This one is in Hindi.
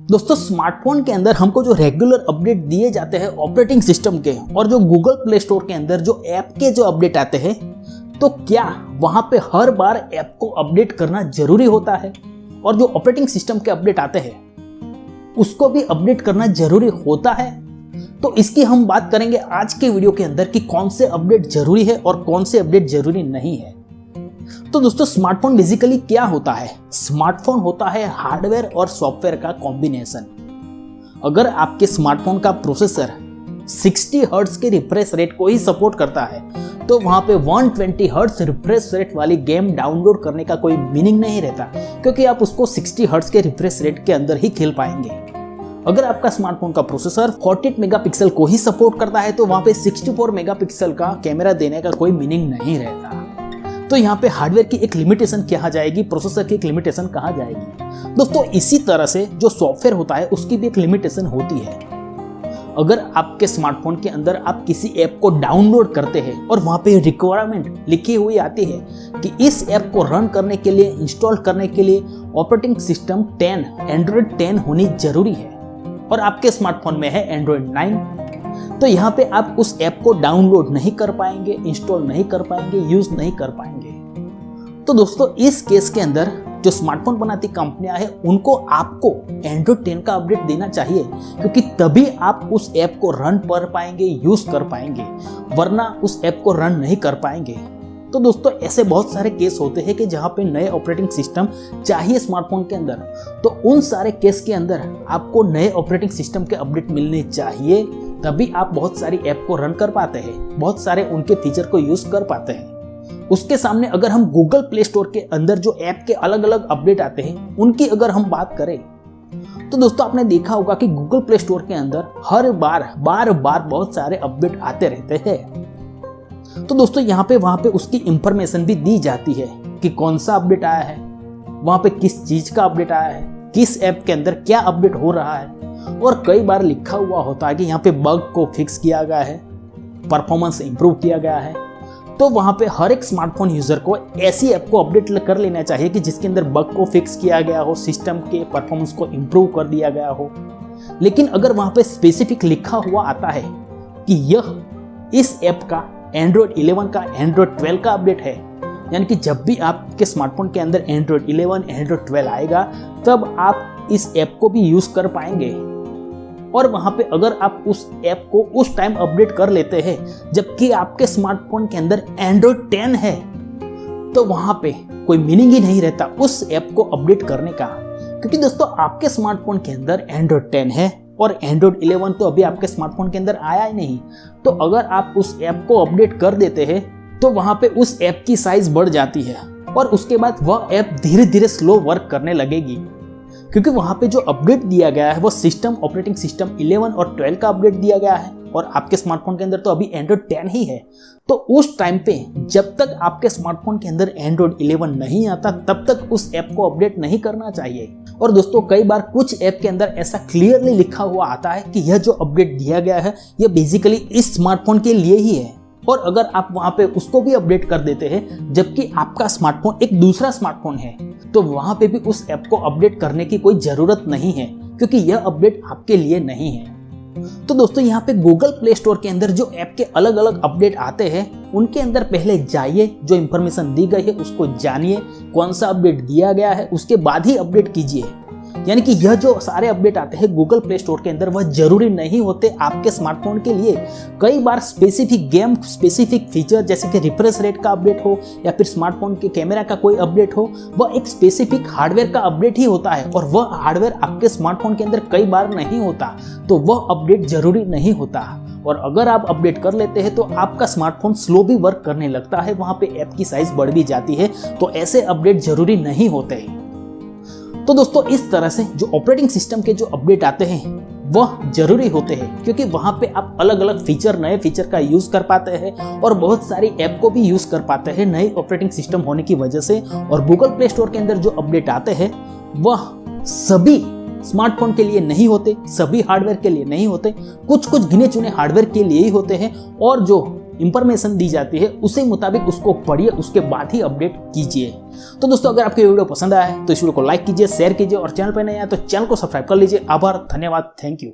दोस्तों स्मार्टफोन के अंदर हमको जो रेगुलर अपडेट दिए जाते हैं ऑपरेटिंग सिस्टम के और जो गूगल प्ले स्टोर के अंदर जो ऐप के जो अपडेट आते हैं, तो क्या वहां पे हर बार ऐप को अपडेट करना जरूरी होता है? और जो ऑपरेटिंग सिस्टम के अपडेट आते हैं उसको भी अपडेट करना जरूरी होता है? तो इसकी हम बात करेंगे आज के वीडियो के अंदर कि कौन से अपडेट जरूरी है और कौन से अपडेट जरूरी नहीं है। तो दोस्तों स्मार्टफोन बेसिकली क्या होता है? स्मार्टफोन होता है हार्डवेयर और सॉफ्टवेयर का कॉम्बिनेशन। अगर आपके स्मार्टफोन का प्रोसेसर 60 हर्ट्ज के रिफ्रेश रेट को ही सपोर्ट करता है तो वहां पे 120 हर्ट्ज रिफ्रेश रेट वाली गेम डाउनलोड करने का कोई मीनिंग नहीं रहता, क्योंकि आप उसको 60 हर्ट्ज के रिफ्रेश रेट के अंदर ही खेल पाएंगे। अगर आपका स्मार्टफोन का प्रोसेसर 48 मेगापिक्सल को ही सपोर्ट करता है तो वहां पे 64 मेगापिक्सल का कैमरा देने का कोई मीनिंग नहीं रहता। तो यहाँ पे हार्डवेयर की एक लिमिटेशन कहा जाएगी, प्रोसेसर की एक लिमिटेशन कहा जाएगी। दोस्तों इसी तरह से जो सॉफ्टवेयर होता है उसकी भी एक लिमिटेशन होती है। अगर आपके स्मार्टफोन के अंदर आप किसी ऐप को डाउनलोड करते हैं और वहाँ पे रिक्वायरमेंट लिखी हुई आती है कि इस ऐप को रन करने के लिए, इंस्टॉल करने के लिए ऑपरेटिंग सिस्टम 10 एंड्रॉयड 10 होनी जरूरी है और आपके स्मार्टफोन में है एंड्रॉयड 9, तो यहाँ पे आप उस ऐप को डाउनलोड नहीं कर पाएंगे, इंस्टॉल नहीं कर पाएंगे, यूज नहीं कर पाएंगे। तो दोस्तों इस केस के अंदर जो स्मार्टफोन बनाती कंपनियां हैं उनको आपको एंड्रॉयड 10 का अपडेट देना चाहिए, क्योंकि तभी आप उस ऐप को रन कर पाएंगे, यूज कर पाएंगे, वरना उस ऐप को रन नहीं कर पाएंगे। तो दोस्तों ऐसे बहुत सारे केस होते हैं कि जहां पे नए ऑपरेटिंग सिस्टम चाहिए स्मार्टफोन के अंदर, तो उन सारे केस के अंदर आपको नए ऑपरेटिंग सिस्टम के अपडेट मिलने चाहिए, तभी आप बहुत सारी ऐप को रन कर पाते हैं, बहुत सारे उनके फीचर को यूज कर पाते हैं। उसके सामने अगर हम गूगल प्ले स्टोर के अंदर जो ऐप के अलग अलग अपडेट आते हैं उनकी अगर हम बात करें तो दोस्तों आपने देखा होगा कि गूगल प्ले स्टोर के अंदर हर बार बहुत सारे अपडेट आते रहते हैं। तो दोस्तों यहाँ पे वहां पे उसकी इंफॉर्मेशन भी दी जाती है कि कौन सा अपडेट आया है, वहां पे किस चीज का अपडेट आया है, किस ऐप के अंदर क्या अपडेट हो रहा है, और कई बार लिखा हुआ होता है कि यहाँ पे बग को फिक्स किया गया है, परफॉर्मेंस इंप्रूव किया गया है। तो वहां पे हर एक स्मार्टफोन यूजर को ऐसी ऐप को अपडेट कर लेना चाहिए कि जिसके अंदर बग को फिक्स किया गया हो, सिस्टम के परफॉर्मेंस को इंप्रूव कर दिया गया हो। लेकिन अगर वहां पे स्पेसिफिक लिखा हुआ आता है कि यह इस ऐप का एंड्रॉयड 11 का एंड्रॉयड 12 का अपडेट है, यानी कि जब भी आपके स्मार्टफोन के अंदर एंड्रॉयड 11 एंड्रॉयड 12 आएगा तब आप इस ऐप को भी यूज कर पाएंगे। और वहां पे अगर आप उस ऐप को उस टाइम अपडेट कर लेते हैं जबकि आपके स्मार्टफोन के अंदर एंड्रॉयड 10 है, तो वहां पे कोई मीनिंग ही नहीं रहता उस ऐप को अपडेट करने का, क्योंकि दोस्तों आपके स्मार्टफोन के अंदर एंड्रॉयड 10 है और एंड्रॉयड 11 तो अभी आपके स्मार्टफोन के अंदर आया ही नहीं। तो अगर आप उस ऐप को अपडेट कर देते हैं तो वहां पे उस ऐप की साइज बढ़ जाती है और उसके बाद वह ऐप धीरे धीरे स्लो वर्क करने लगेगी, क्योंकि वहां पे जो अपडेट दिया गया है वो सिस्टम ऑपरेटिंग सिस्टम 11 और 12 का अपडेट दिया गया है और आपके स्मार्टफोन के अंदर तो अभी एंड्रॉयड 10 ही है। तो उस टाइम पे जब तक आपके स्मार्टफोन के अंदर एंड्रॉयड 11 नहीं आता तब तक उस ऐप को अपडेट नहीं करना चाहिए। और दोस्तों कई बार कुछ ऐप के अंदर ऐसा क्लियरली लिखा हुआ आता है कि यह जो अपडेट दिया गया है यह बेसिकली इस स्मार्टफोन के लिए ही है, और अगर आप वहां पे उसको भी अपडेट कर देते हैं जबकि आपका स्मार्टफोन एक दूसरा स्मार्टफोन है तो वहां पे भी उस ऐप को अपडेट करने की कोई जरूरत नहीं है, क्योंकि यह अपडेट आपके लिए नहीं है। तो दोस्तों यहाँ पे गूगल प्ले स्टोर के अंदर जो ऐप के अलग अलग अपडेट आते हैं उनके अंदर पहले जाइए, जो इंफॉर्मेशन दी गई है उसको जानिए, कौन सा अपडेट दिया गया है उसके बाद ही अपडेट कीजिए। यानी कि यह जो सारे अपडेट आते हैं गूगल प्ले स्टोर के अंदर वह जरूरी नहीं होते आपके स्मार्टफोन के लिए। कई बार स्पेसिफिक गेम, स्पेसिफिक फीचर जैसे कि रिफ्रेश रेट का अपडेट हो या फिर स्मार्टफोन के कैमरा का कोई अपडेट हो, वह एक स्पेसिफिक हार्डवेयर का अपडेट ही होता है और वह हार्डवेयर आपके स्मार्टफोन के अंदर कई बार नहीं होता, तो वह अपडेट जरूरी नहीं होता। और अगर आप अपडेट कर लेते हैं तो आपका स्मार्टफोन स्लो भी वर्क करने लगता है, वहां पे ऐप की साइज बढ़ भी जाती है, तो ऐसे अपडेट जरूरी नहीं होते हैं। तो दोस्तों इस तरह से जो ऑपरेटिंग सिस्टम के जो अपडेट आते हैं वह जरूरी होते हैं, क्योंकि वहां पे आप अलग अलग फीचर, नए फीचर का यूज कर पाते हैं और बहुत सारी ऐप को भी यूज कर पाते हैं नई ऑपरेटिंग सिस्टम होने की वजह से। और गूगल प्ले स्टोर के अंदर जो अपडेट आते हैं वह सभी स्मार्टफोन के लिए नहीं होते, सभी हार्डवेयर के लिए नहीं होते, कुछ कुछ गिने चुने हार्डवेयर के लिए ही होते हैं। और जो इंफॉर्मेशन दी जाती है उसी मुताबिक उसको पढ़िए, उसके बाद ही अपडेट कीजिए। तो दोस्तों अगर आपको ये वीडियो पसंद आया है तो इस वीडियो को लाइक कीजिए, शेयर कीजिए और चैनल पर नए आए तो चैनल को सब्सक्राइब कर लीजिए। आभार, धन्यवाद, थैंक यू।